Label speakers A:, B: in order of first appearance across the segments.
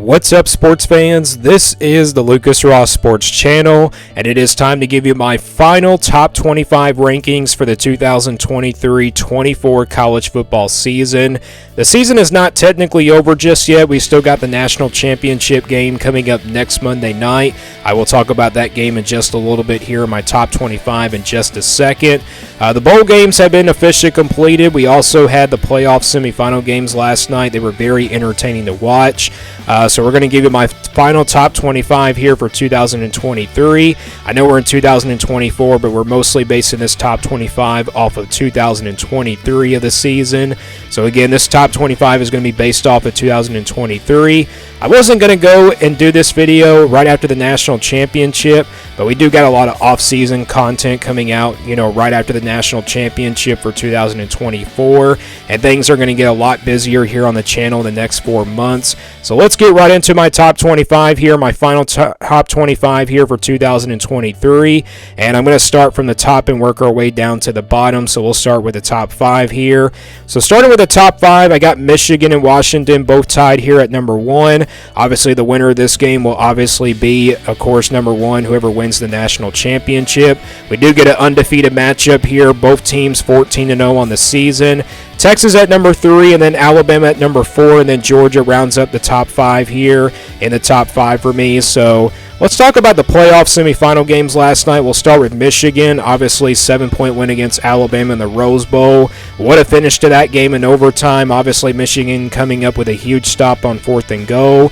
A: What's up, sports fans? This is the Lucas Ross Sports Channel, and it is time to give you my final top 25 rankings for the 2023-24 college football season. The season is not technically over just yet. We still got the national championship game coming up next Monday night. I will talk about that game in just a little bit here in my top 25 in just a second. The bowl games have been officially completed. We also had the playoff semifinal games last night. They were very entertaining to watch. So we're going to give you my final top 25 here for 2023. I know we're in 2024, but we're mostly basing this top 25 off of 2023 of the season. So again, this top 25 is going to be based off of 2023. I wasn't going to go and do this video right after the national championship, but we do got a lot of off-season content coming out, right after the national championship for 2024, and things are going to get a lot busier here on the channel in the next 4 months. So let's get right into my top 25 here, my final top 25 here for 2023, and I'm going to start from the top and work our way down to the bottom. So we'll start with the top 5 here. So starting with the top 5, I got Michigan and Washington both tied here at number 1. Obviously, the winner of this game will obviously be, of course, number 1, whoever wins the national championship. We do get an undefeated matchup here, both teams 14-0 on the season. Texas at number 3, and then Alabama at number 4, and then Georgia rounds up the top 5 here in the top 5 for me. So let's talk about the playoff semifinal games last night. We'll start with Michigan. Obviously, 7-point win against Alabama in the Rose Bowl. What a finish to that game in overtime. Obviously, Michigan coming up with a huge stop on 4th and go.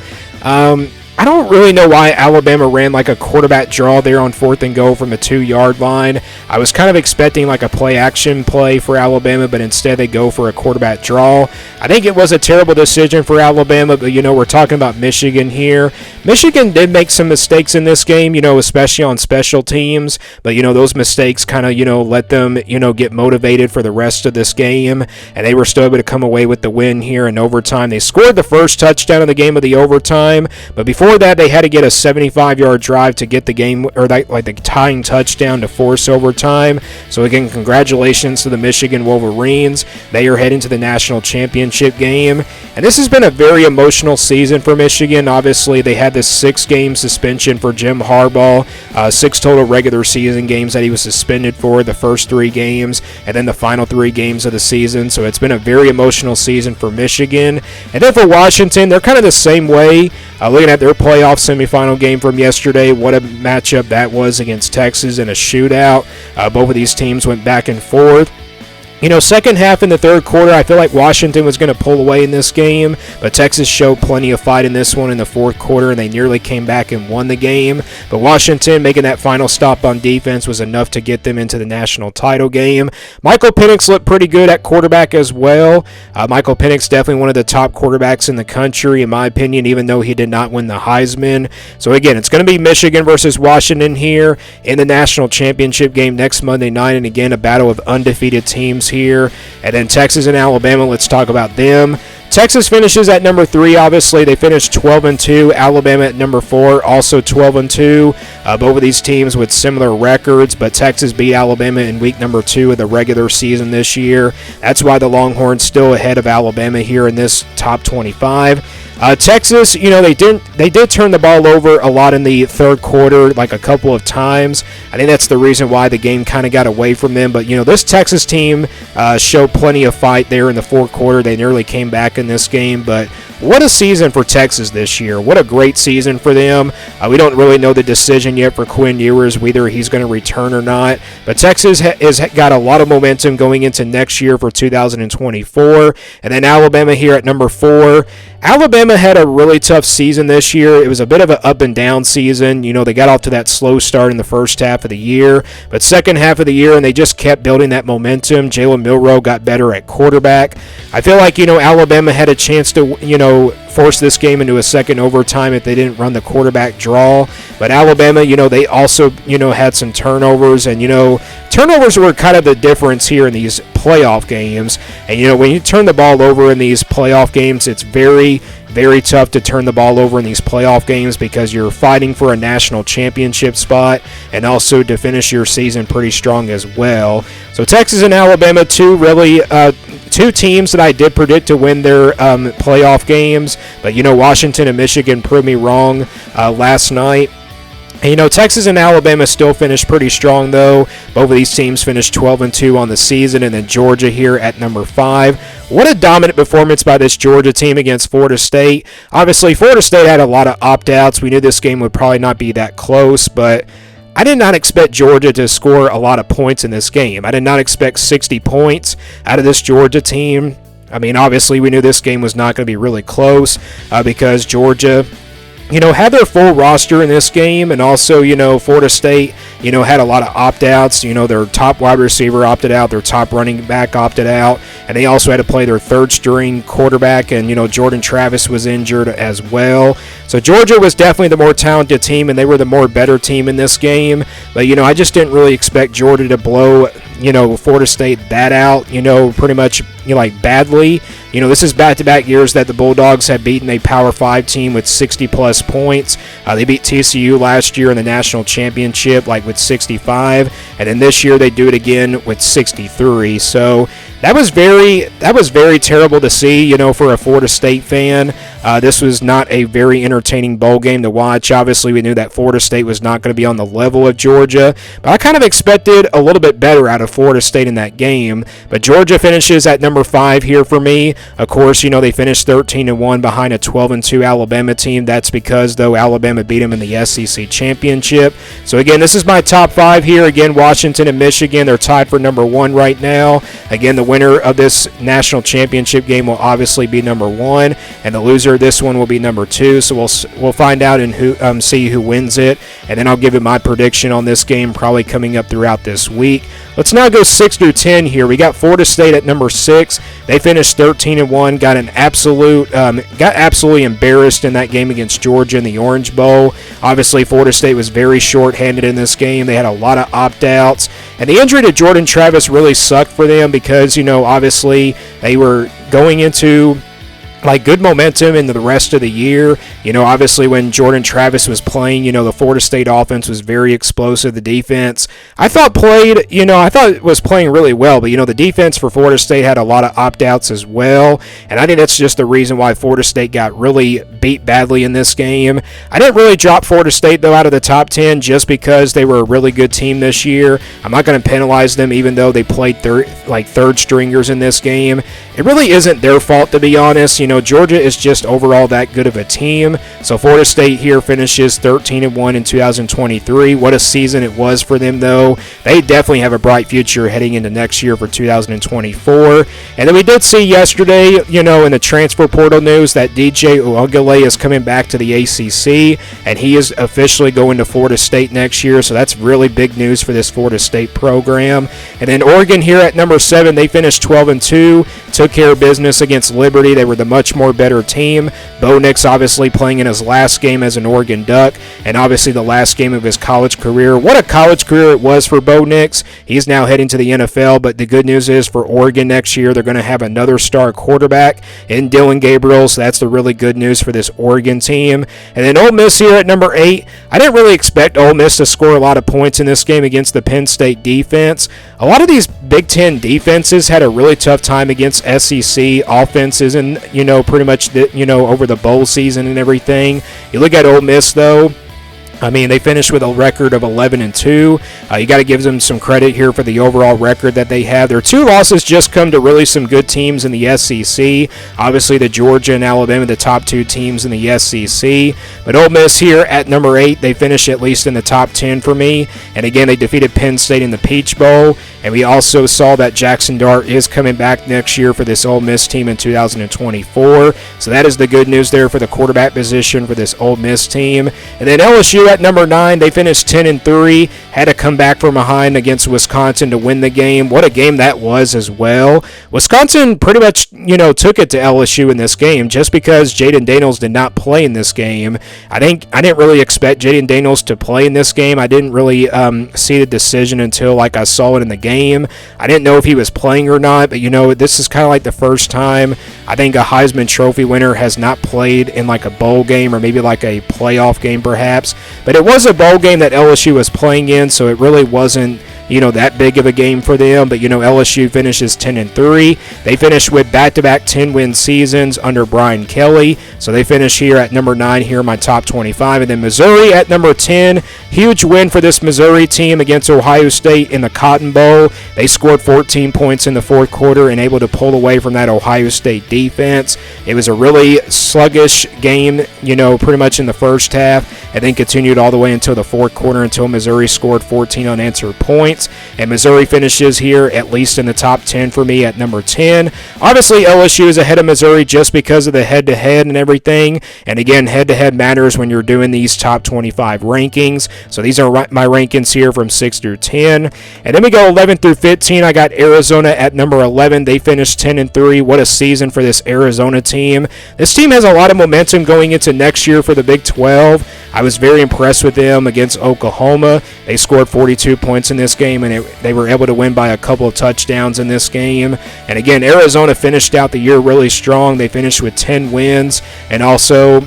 A: I don't really know why Alabama ran like a quarterback draw there on 4th and go from the 2-yard line. I was kind of expecting like a play-action play for Alabama, but instead they go for a quarterback draw. I think it was a terrible decision for Alabama, but, we're talking about Michigan here. Michigan did make some mistakes in this game, especially on special teams, but, those mistakes kind of, let them, get motivated for the rest of this game, and they were still able to come away with the win here in overtime. They scored the first touchdown of the game of the overtime, but before that, they had to get a 75-yard drive to get the game, or like the tying touchdown to force overtime. So again, congratulations to the Michigan Wolverines. They are heading to the national championship game. And this has been a very emotional season for Michigan. Obviously, they had this 6-game suspension for Jim Harbaugh, 6 total regular season games that he was suspended for, the first 3 games, and then the final 3 games of the season. So it's been a very emotional season for Michigan. And then for Washington, they're kind of the same way. Looking at their playoff semifinal game from yesterday, what a matchup that was against Texas in a shootout. Both of these teams went back and forth. Second half in the third quarter, I feel like Washington was going to pull away in this game, but Texas showed plenty of fight in this one in the fourth quarter, and they nearly came back and won the game. But Washington making that final stop on defense was enough to get them into the national title game. Michael Penix looked pretty good at quarterback as well. Michael Penix definitely one of the top quarterbacks in the country, in my opinion, even though he did not win the Heisman. So again, it's going to be Michigan versus Washington here in the national championship game next Monday night, and again, a battle of undefeated teams here. And then Texas and Alabama, let's talk about them. Texas finishes at number 3, obviously. They finished 12-2. Alabama at number 4, also 12-2. Both of these teams with similar records, but Texas beat Alabama in week number 2 of the regular season this year. That's why the Longhorns still ahead of Alabama here in this top 25. Texas, they did turn the ball over a lot in the third quarter, like a couple of times. I think that's the reason why the game kind of got away from them. But, this Texas team showed plenty of fight there in the fourth quarter. They nearly came back in this game, but what a season for Texas this year. What a great season for them. We don't really know the decision yet for Quinn Ewers, whether he's going to return or not. But Texas has got a lot of momentum going into next year for 2024. And then Alabama here at number 4. Alabama had a really tough season this year. It was a bit of an up and down season. They got off to that slow start in the first half of the year, but second half of the year, and they just kept building that momentum. Jalen Milroe got better at quarterback. I feel like, Alabama had a chance to, force this game into a second overtime if they didn't run the quarterback draw. But Alabama, they also, had some turnovers, and, turnovers were kind of the difference here in these playoff games. And, when you turn the ball over in these playoff games, it's very, very tough to turn the ball over in these playoff games because you're fighting for a national championship spot and also to finish your season pretty strong as well. So Texas and Alabama, two two teams that I did predict to win their playoff games, but Washington and Michigan proved me wrong last night. And, Texas and Alabama still finished pretty strong, though. Both of these teams finished 12-2 on the season, and then Georgia here at number 5. What a dominant performance by this Georgia team against Florida State. Obviously, Florida State had a lot of opt-outs. We knew this game would probably not be that close, but I did not expect Georgia to score a lot of points in this game. I did not expect 60 points out of this Georgia team. I mean, obviously, we knew this game was not going to be really close because Georgia had their full roster in this game, and also, Florida State, had a lot of opt-outs. Their top wide receiver opted out, their top running back opted out, and they also had to play their third-string quarterback, and, Jordan Travis was injured as well. So Georgia was definitely the more talented team, and they were the more better team in this game. But, I just didn't really expect Georgia to blow, Florida State that out, pretty much, badly. This is back-to-back years that the Bulldogs have beaten a Power 5 team with 60-plus points. They beat TCU last year in the national championship, with 65, and then this year they do it again with 63. So that was very terrible to see, for a Florida State fan. This was not a very entertaining bowl game to watch. Obviously, we knew that Florida State was not going to be on the level of Georgia, but I kind of expected a little bit better out of Florida State in that game. But Georgia finishes at number 5 here for me. Of course, they finished 13-1 behind a 12-2 Alabama team. That's because, though, Alabama beat them in the SEC championship. So, again, this is my top 5 here. Again, Washington and Michigan, they're tied for number 1 right now. Again, the winner of this national championship game will obviously be number 1, and the loser of this one will be number 2. So we'll find out and see who wins it, and then I'll give you my prediction on this game probably coming up throughout this week. Let's now go 6 through 10 here. We got Florida State at number 6. They finished 13-1. Got absolutely embarrassed in that game against Georgia in the Orange Bowl. Obviously, Florida State was very short-handed in this game. They had a lot of opt-outs, and the injury to Jordan Travis really sucked for them because obviously they were going into good momentum into the rest of the year. Obviously when Jordan Travis was playing, the Florida State offense was very explosive. The defense, I thought it was playing really well, but the defense for Florida State had a lot of opt-outs as well, and I think that's just the reason why Florida State got really beat badly in this game. I didn't really drop Florida State, though, out of the top 10 just because they were a really good team this year. I'm not going to penalize them even though they played third stringers in this game. It really isn't their fault, to be honest. Georgia is just overall that good of a team. So Florida State here finishes 13-1 in 2023. What a season it was for them, though. They definitely have a bright future heading into next year for 2024. And then we did see yesterday, in the transfer portal news that DJ Uiagalelei is coming back to the ACC, and he is officially going to Florida State next year. So that's really big news for this Florida State program. And then Oregon here at number 7, they finished 12-2, took care of business against Liberty. They were the much more better team. Bo Nix obviously playing in his last game as an Oregon Duck, and obviously the last game of his college career. What a college career it was for Bo Nix. He's now heading to the NFL, but the good news is for Oregon next year, they're going to have another star quarterback in Dylan Gabriel, so that's the really good news for this Oregon team. And then Ole Miss here at number 8. I didn't really expect Ole Miss to score a lot of points in this game against the Penn State defense. A lot of these Big Ten defenses had a really tough time against SEC offenses, and pretty much over the bowl season and everything. You look at Ole Miss, though. I mean, they finished with a record of 11-2. You got to give them some credit here for the overall record that they have. Their 2 losses just come to really some good teams in the SEC. Obviously, the Georgia and Alabama, the top 2 teams in the SEC. But Ole Miss here at number 8, they finish at least in the top 10 for me. And again, they defeated Penn State in the Peach Bowl. And we also saw that Jackson Dart is coming back next year for this Ole Miss team in 2024. So that is the good news there for the quarterback position for this Ole Miss team. And then LSU at number 9, they finished 10-3, had to come back from behind against Wisconsin to win the game. What a game that was as well. Wisconsin pretty much, took it to LSU in this game just because Jaden Daniels did not play in this game. I didn't really expect Jaden Daniels to play in this game. I didn't really see the decision until I saw it in the game. I didn't know if he was playing or not, but this is kind of like the first time I think a Heisman Trophy winner has not played in a bowl game or maybe a playoff game perhaps. But it was a bowl game that LSU was playing in, so it really wasn't that big of a game for them. But, LSU finishes 10-3. They finish with back-to-back 10-win seasons under Brian Kelly. So they finish here at number 9 here in my top 25. And then Missouri at number 10. Huge win for this Missouri team against Ohio State in the Cotton Bowl. They scored 14 points in the fourth quarter and able to pull away from that Ohio State defense. It was a really sluggish game, pretty much in the first half, and then continued all the way until the fourth quarter until Missouri scored 14 unanswered points. And Missouri finishes here at least in the top 10 for me at number 10. Obviously, LSU is ahead of Missouri just because of the head-to-head and everything. And again, head-to-head matters when you're doing these top 25 rankings. So these are my rankings here from 6 through 10. And then we go 11 through 15. I got Arizona at number 11. They finished 10-3. What a season for this Arizona team. This team has a lot of momentum going into next year for the Big 12. I was very impressed with them against Oklahoma. They scored 42 points in this game, and they were able to win by a couple of touchdowns in this game. And again, Arizona finished out the year really strong. They finished with 10 wins, and also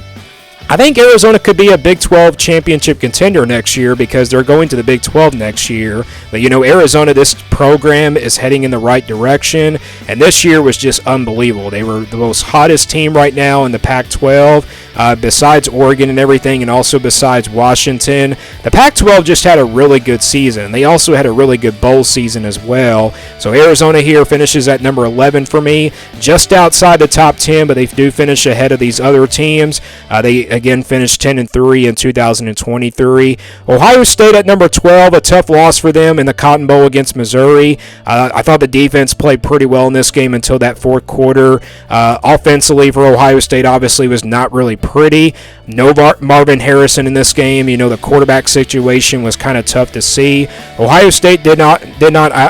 A: I think Arizona could be a Big 12 championship contender next year because they're going to the Big 12 next year. But, Arizona, this program is heading in the right direction, and this year was just unbelievable. They were the most hottest team right now in the Pac-12, besides Oregon and everything, and also besides Washington. The Pac-12 just had a really good season. They also had a really good bowl season as well. So Arizona here finishes at number 11 for me, just outside the top 10, but they do finish ahead of these other teams. They again finished 10-3 in 2023. Ohio State at number 12, a tough loss for them in the Cotton Bowl against Missouri. I thought the defense played pretty well in this game until that fourth quarter. Offensively for Ohio State obviously was not really pretty. No Marvin Harrison in this game. The quarterback situation was kind of tough to see. Ohio State did not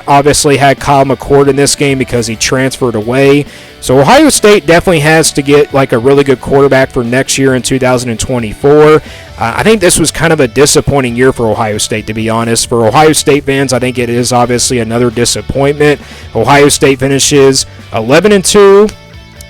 A: obviously had Kyle McCord in this game because he transferred away. So Ohio State definitely has to get like a really good quarterback for next year in 2024. I think this was kind of a disappointing year for Ohio State, to be honest. For Ohio State fans, I think it is obviously another disappointment. Ohio State finishes 11-2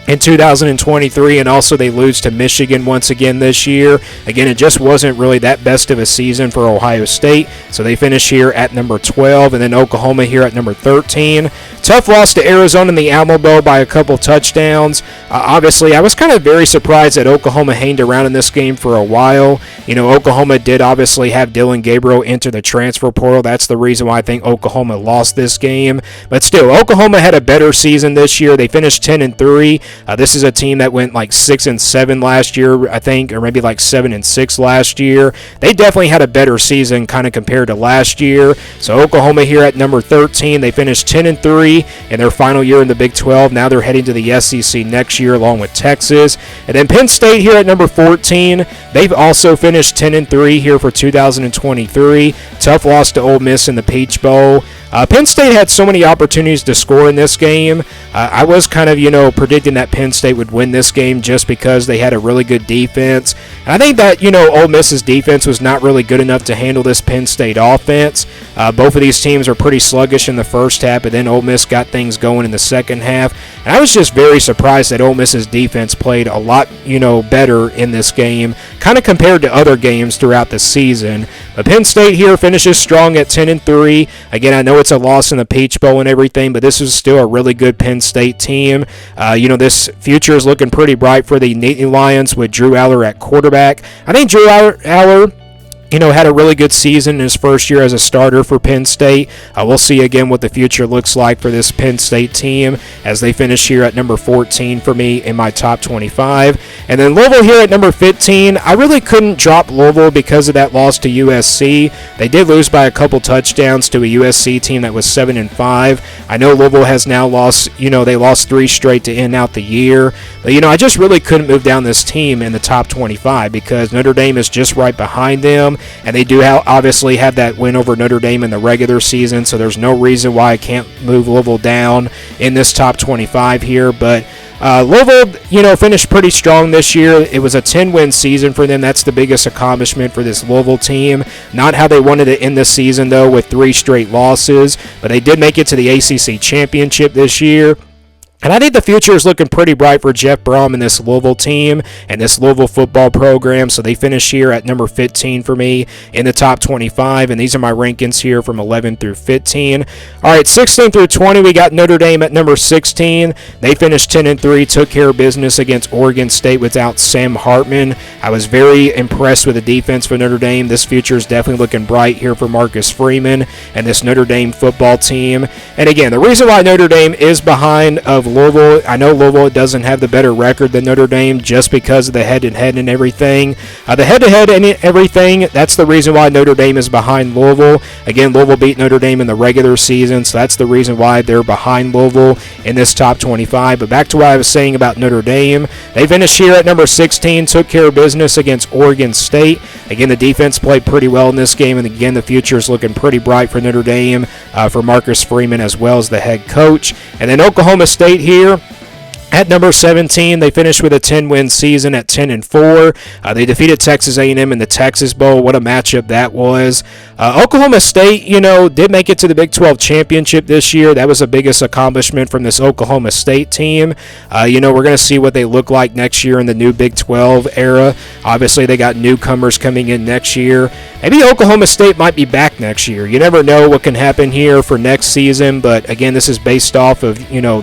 A: in 2023, and also they lose to Michigan once again this year. Again, it just wasn't really that best of a season for Ohio State, so they finish here at number 12, and then Oklahoma here at number 13. Tough loss to Arizona in the Alamo Bowl by a couple touchdowns. Obviously, I was kind of very surprised that Oklahoma hanged around in this game for a while. Oklahoma did obviously have Dylan Gabriel enter the transfer portal. That's the reason why I think Oklahoma lost this game. But still, Oklahoma had a better season this year. They finished 10-3. This is a team that went like 6-7 last year, I think, or maybe like 7-6 last year. They definitely had a better season kind of compared to last year. So Oklahoma here at number 13, they finished 10-3 in their final year in the Big 12. Now they're heading to the SEC next year along with Texas. And then Penn State here at number 14, they've also finished 10-3 here for 2023. Tough loss to Ole Miss in the Peach Bowl. Penn State had so many opportunities to score in this game. I was kind of, predicting that Penn State would win this game just because they had a really good defense. And I think that, Ole Miss's defense was not really good enough to handle this Penn State offense. Both of these teams are pretty sluggish in the first half, but then Ole Miss got things going in the second half. And I was just very surprised that Ole Miss's defense played a lot, better in this game, kind of compared to other games throughout the season. But Penn State here finishes strong at 10-3. Again, I know it's a loss in the Peach Bowl and everything, but this is still a really good Penn State team. This future is looking pretty bright for the Nittany Lions with Drew Aller at quarterback. I think Drew Aller had a really good season in his first year as a starter for Penn State. We'll see again what the future looks like for this Penn State team as they finish here at number 14 for me in my top 25. And then Louisville here at number 15. I really couldn't drop Louisville because of that loss to USC. They did lose by a couple touchdowns to a USC team that was 7-5. I know Louisville has now lost, they lost 3 straight to end out the year. But, I just really couldn't move down this team in the top 25 because Notre Dame is just right behind them. And they do obviously have that win over Notre Dame in the regular season, so there's no reason why I can't move Louisville down in this top 25 here. But Louisville, finished pretty strong this year. It was a 10-win season for them. That's the biggest accomplishment for this Louisville team. Not how they wanted to end the season, though, with 3 straight losses. But they did make it to the ACC championship this year. And I think the future is looking pretty bright for Jeff Brom and this Louisville team and this Louisville football program. So they finish here at number 15 for me in the top 25. And these are my rankings here from 11 through 15. All right, 16 through 20, we got Notre Dame at number 16. They finished 10-3, took care of business against Oregon State without Sam Hartman. I was very impressed with the defense for Notre Dame. This future is definitely looking bright here for Marcus Freeman and this Notre Dame football team. And again, the reason why Notre Dame is behind of Louisville, I know Louisville doesn't have the better record than Notre Dame just because of the head-to-head and everything. The head-to-head and everything, that's the reason why Notre Dame is behind Louisville. Again, Louisville beat Notre Dame in the regular season, so that's the reason why they're behind Louisville in this top 25. But back to what I was saying about Notre Dame, they finished here at number 16, took care of business against Oregon State. Again, the defense played pretty well in this game, and again, the future is looking pretty bright for Notre Dame, for Marcus Freeman as well as the head coach. And then Oklahoma State here at number 17, they finished with a 10-win season at 10-4. They defeated Texas A&M in the Texas Bowl. What a matchup that was. Oklahoma State, did make it to the Big 12 championship this year. That was the biggest accomplishment from this Oklahoma State team. We're going to see what they look like next year in the new Big 12 era. Obviously, they got newcomers coming in next year. Maybe Oklahoma State might be back next year. You never know what can happen here for next season, but again, this is based off of,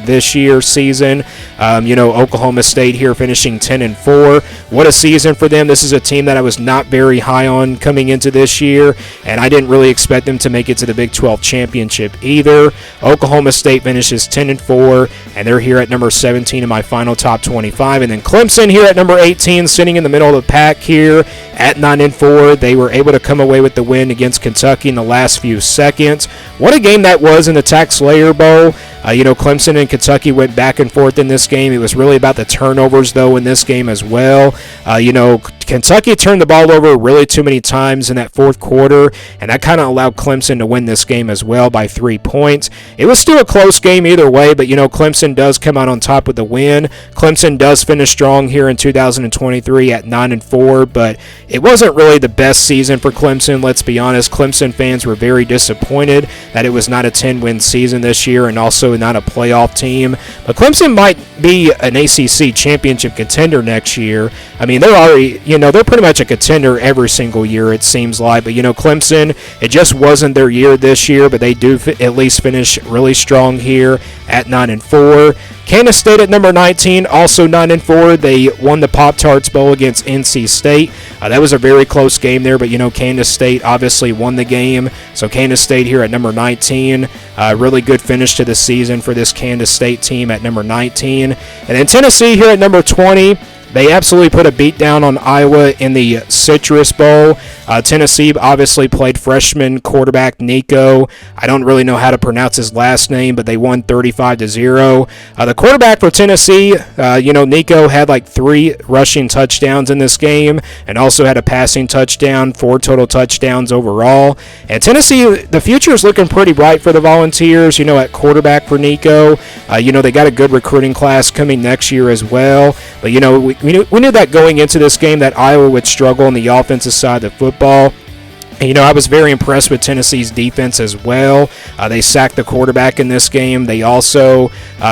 A: this year's season. Oklahoma State here finishing 10-4. What a season for them. This is a team that I was not very high on coming into this year, and I didn't really expect them to make it to the Big 12 championship either. Oklahoma State finishes 10-4, and they're here at number 17 in my final top 25. And then Clemson here at number 18, sitting in the middle of the pack here at 9-4. They were able to come away with the win against Kentucky in the last few seconds. What a game that was in the Tax Slayer Bowl. Clemson and Kentucky went back and forth in this game. It was really about the turnovers, though, in this game as well. Kentucky turned the ball over really too many times in that fourth quarter, and that kind of allowed Clemson to win this game as well by 3 points. It was still a close game either way, but, Clemson does come out on top with the win. Clemson does finish strong here in 2023 at 9-4, but it wasn't really the best season for Clemson, let's be honest. Clemson fans were very disappointed that it was not a 10-win season this year and also not a playoff team. But Clemson might be an ACC championship contender next year. I mean, they're already, they're pretty much a contender every single year, it seems like. But, Clemson, it just wasn't their year this year, but they do at least finish really strong here at 9-4. Kansas State at number 19, also 9-4. They won the Pop-Tarts Bowl against NC State. That was a very close game there, but, Kansas State obviously won the game. So Kansas State here at number 19. Really good finish to the season for this Kansas State team at number 19. And then Tennessee here at number 20. They absolutely put a beat down on Iowa in the Citrus Bowl. Tennessee obviously played freshman quarterback Nico. I don't really know how to pronounce his last name, but they won 35-0. The quarterback for Tennessee, Nico had like 3 rushing touchdowns in this game and also had a passing touchdown, 4 total touchdowns overall. And Tennessee, the future is looking pretty bright for the Volunteers, at quarterback for Nico. They got a good recruiting class coming next year as well. But, we knew that going into this game that Iowa would struggle on the offensive side of the football. And, I was very impressed with Tennessee's defense as well. They sacked the quarterback in this game. They also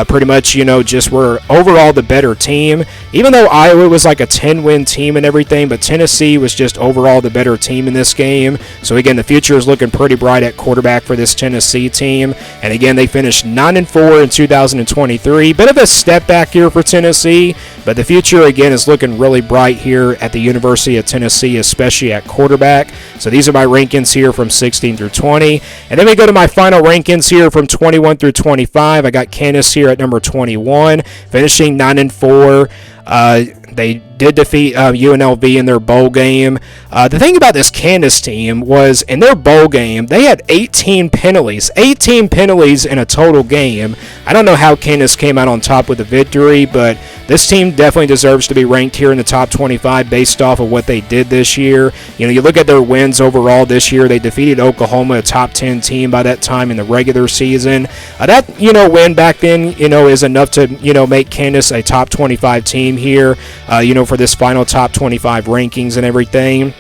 A: pretty much, just were overall the better team. Even though Iowa was like a 10-win team and everything, but Tennessee was just overall the better team in this game. So, again, the future is looking pretty bright at quarterback for this Tennessee team. And, again, they finished 9-4 in 2023. Bit of a step back here for Tennessee, but the future, again, is looking really bright here at the University of Tennessee, especially at quarterback. So these are my rankings here from 16 through 20. And then we go to my final rankings here from 21 through 25. I got Kansas here at number 21, finishing 9-4. They did defeat UNLV in their bowl game. The thing about this Kansas team was in their bowl game, they had 18 penalties. 18 penalties in a total game. I don't know how Kansas came out on top with the victory, but this team definitely deserves to be ranked here in the top 25 based off of what they did this year. You look at their wins overall this year. They defeated Oklahoma, a top 10 team by that time in the regular season. That, win back then, is enough to, make Kansas a top 25 team here, for this final top 25 rankings and everything.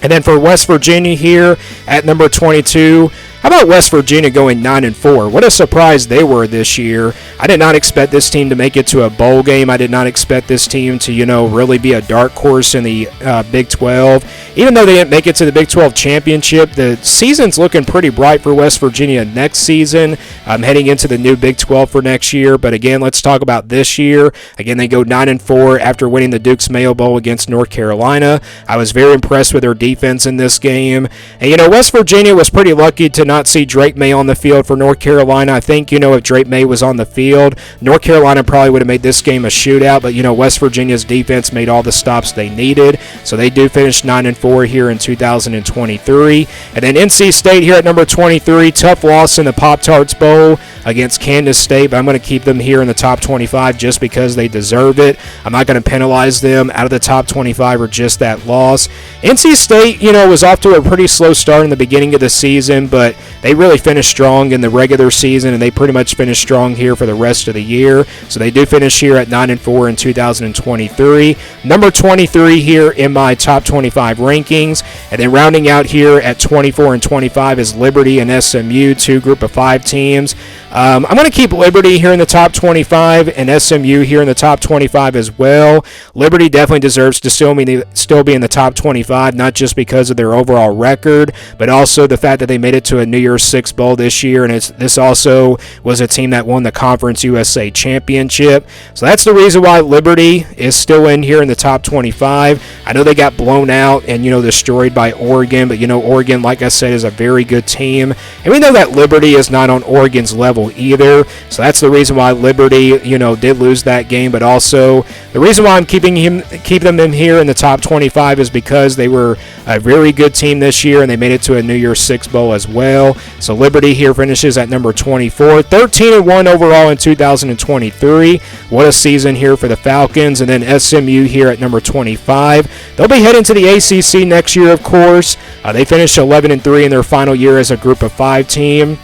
A: And then for West Virginia here at number 22, How about West Virginia going 9-4? What a surprise they were this year. I did not expect this team to make it to a bowl game. I did not expect this team to, really be a dark horse in the Big 12. Even though they didn't make it to the Big 12 championship, the season's looking pretty bright for West Virginia next season. I'm heading into the new Big 12 for next year. But again, let's talk about this year. Again, they go 9-4 after winning the Duke's Mayo Bowl against North Carolina. I was very impressed with their defense in this game. And, West Virginia was pretty lucky to not see Drake May on the field for North Carolina. I think, if Drake May was on the field, North Carolina probably would have made this game a shootout. But, West Virginia's defense made all the stops they needed. So they do finish 9-4 here in 2023. And then NC State here at number 23. Tough loss in the Pop-Tarts Bowl against Kansas State, but I'm going to keep them here in the top 25 just because they deserve it. I'm not going to penalize them out of the top 25 or just that loss. NC State, was off to a pretty slow start in the beginning of the season, but they really finished strong in the regular season, and they pretty much finished strong here for the rest of the year. So they do finish here at 9-4 in 2023. Number 23 here in my top 25 rankings, and then rounding out here at 24 and 25 is Liberty and SMU, two group of 5 teams. I'm going to keep Liberty here in the top 25 and SMU here in the top 25 as well. Liberty definitely deserves to still be in the top 25, not just because of their overall record, but also the fact that they made it to a New Year's Six Bowl this year, and this also was a team that won the Conference USA Championship. So that's the reason why Liberty is still in here in the top 25. I know they got blown out and, destroyed by Oregon, but, Oregon, like I said, is a very good team. And we know that Liberty is not on Oregon's level either. So that's the reason why Liberty, did lose that game. But also the reason why I'm keeping them in here in the top 25 is because they were a very good team this year and they made it to a New Year's Six Bowl as well. So Liberty here finishes at number 24, 13-1 overall in 2023. What a season here for the Falcons. And then SMU here at number 25. They'll be heading to the ACC next year, of course. They finished 11-3 in their final year as a group of 5 team.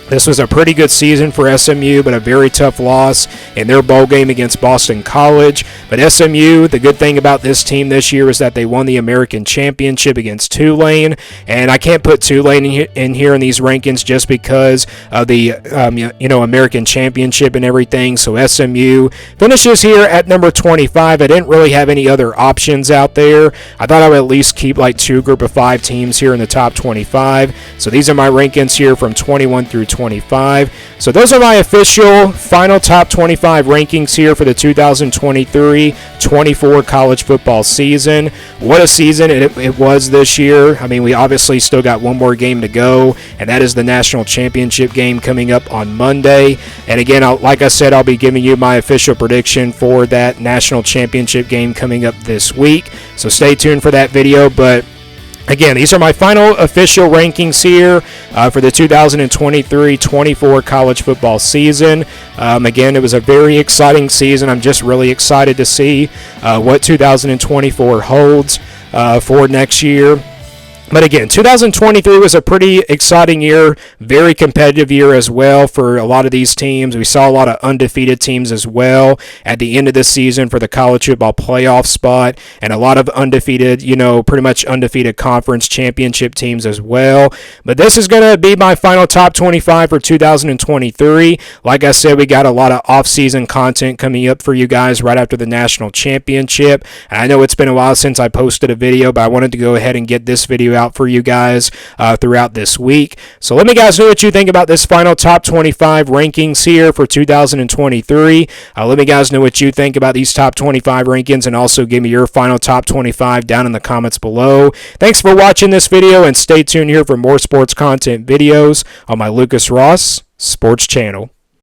A: This was a pretty good season for SMU, but a very tough loss in their bowl game against Boston College. But SMU, the good thing about this team this year is that they won the American Championship against Tulane. And I can't put Tulane in here in these rankings just because of the American Championship and everything. So SMU finishes here at number 25. I didn't really have any other options out there. I thought I would at least keep like 2 group of 5 teams here in the top 25. So these are my rankings here from 21 through 25. So those are my official final top 25 rankings here for the 2023-24 college football season. What a season it was this year. I mean, we obviously still got one more game to go, and that is the national championship game coming up on Monday. And again, like I said, I'll be giving you my official prediction for that national championship game coming up this week. So stay tuned for that video. But again, these are my final official rankings here for the 2023-24 college football season. Again, it was a very exciting season. I'm just really excited to see what 2024 holds for next year. But again, 2023 was a pretty exciting year, very competitive year as well for a lot of these teams. We saw a lot of undefeated teams as well at the end of the season for the college football playoff spot, and a lot of undefeated, pretty much undefeated conference championship teams as well. But this is going to be my final top 25 for 2023. Like I said, we got a lot of off-season content coming up for you guys right after the national championship. And I know it's been a while since I posted a video, but I wanted to go ahead and get this video out for you guys throughout this week. So let me guys know what you think about this final top 25 rankings here for 2023. Let me guys know what you think about these top 25 rankings, and also give me your final top 25 down in the comments below. Thanks for watching this video, and stay tuned here for more sports content videos on my Lucas Ross Sports channel.